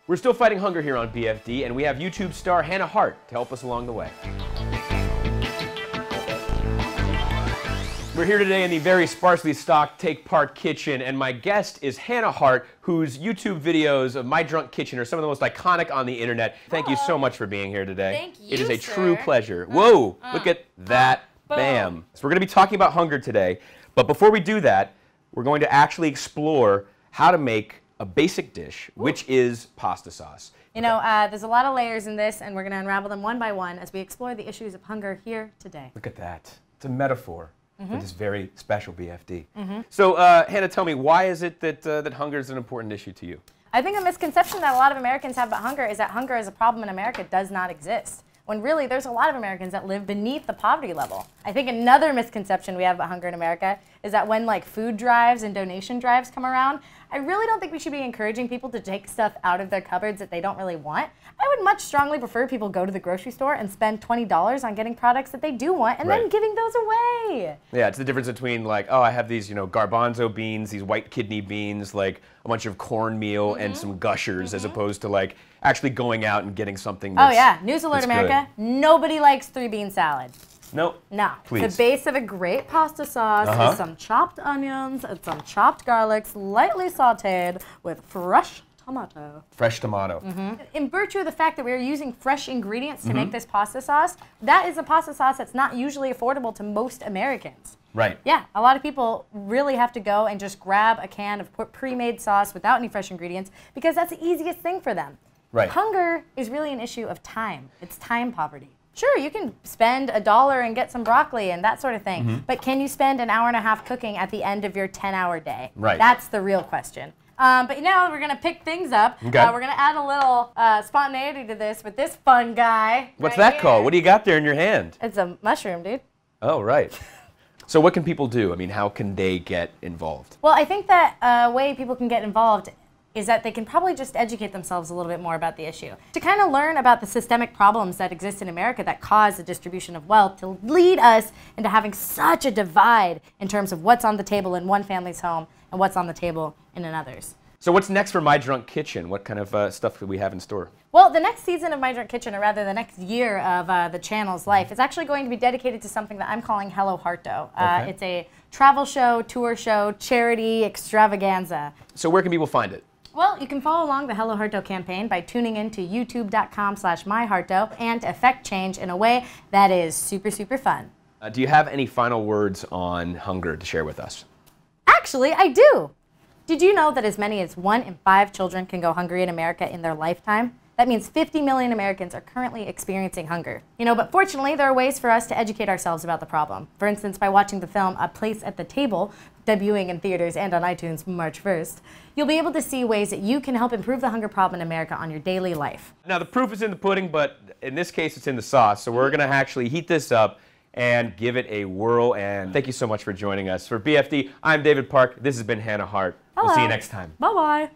We're still fighting hunger here on BFD, and we have YouTube star Hannah Hart to help us along the way. We're here today in the very sparsely stocked TakePart kitchen, and my guest is Hannah Hart, whose YouTube videos of My Drunk Kitchen are some of the most iconic on the internet. Thank you so much for being here today. Thank you, It is a sir. true pleasure. Whoa, look at that, bam. So we're going to be talking about hunger today, but before we do that, we're going to actually explore how to make a basic dish, which is pasta sauce. You know, there's a lot of layers in this, and we're going to unravel them one by one as we explore the issues of hunger here today. Look at that. It's a metaphor for this very special BFD. So, Hannah, tell me, why is it that, that hunger is an important issue to you? I think a misconception that a lot of Americans have about hunger is that hunger as a problem in America does not exist, when really there's a lot of Americans that live beneath the poverty level. I think another misconception we have about hunger in America is that when like food drives and donation drives come around, I really don't think we should be encouraging people to take stuff out of their cupboards that they don't really want. I would much strongly prefer people go to the grocery store and spend $20 on getting products that they do want and then giving those away. Yeah, it's the difference between like, oh, I have these, you know, garbanzo beans, these white kidney beans, like a bunch of cornmeal and some gushers, as opposed to like actually going out and getting something that's, oh yeah, news alert America, nobody likes 3-bean salad. Nope. No. Please. The base of a great pasta sauce is some chopped onions and some chopped garlic, lightly sauteed with fresh tomato. Fresh tomato. In virtue of the fact that we're using fresh ingredients to make this pasta sauce, that is a pasta sauce that's not usually affordable to most Americans. Right. Yeah, a lot of people really have to go and just grab a can of pre-made sauce without any fresh ingredients because that's the easiest thing for them. Right. Hunger is really an issue of time. It's time poverty. Sure, you can spend $1 and get some broccoli and that sort of thing, but can you spend an hour and a half cooking at the end of your 10-hour day? Right. That's the real question. But now we're gonna pick things up. Okay. We're gonna add a little spontaneity to this with this fun guy. What's right that called? What do you got there in your hand? It's a mushroom, dude. Oh, right. So what can people do? I mean, how can they get involved? Well, I think that a way people can get involved is that they can probably just educate themselves a little bit more about the issue. To kind of learn about the systemic problems that exist in America that cause the distribution of wealth to lead us into having such a divide in terms of what's on the table in one family's home and what's on the table in another's. So what's next for My Drunk Kitchen? What kind of stuff do we have in store? Well, the next season of My Drunk Kitchen, or rather the next year of the channel's life, is actually going to be dedicated to something that I'm calling Hello Harto. It's a travel show, tour show, charity extravaganza. So where can people find it? Well, you can follow along the Hello Harto campaign by tuning in to youtube.com/myharto and affect change in a way that is super, super fun. Do you have any final words on hunger to share with us? Actually, I do. Did you know that as many as 1 in 5 children can go hungry in America in their lifetime? That means 50 million Americans are currently experiencing hunger. You know, but fortunately, there are ways for us to educate ourselves about the problem. For instance, by watching the film A Place at the Table, debuting in theaters and on iTunes March 1st, you'll be able to see ways that you can help improve the hunger problem in America on your daily life. Now, the proof is in the pudding, but in this case, it's in the sauce. So we're going to actually heat this up and give it a whirl. And thank you so much for joining us. For BFD, I'm David Park. This has been Hannah Hart. Hello. We'll see you next time. Bye-bye.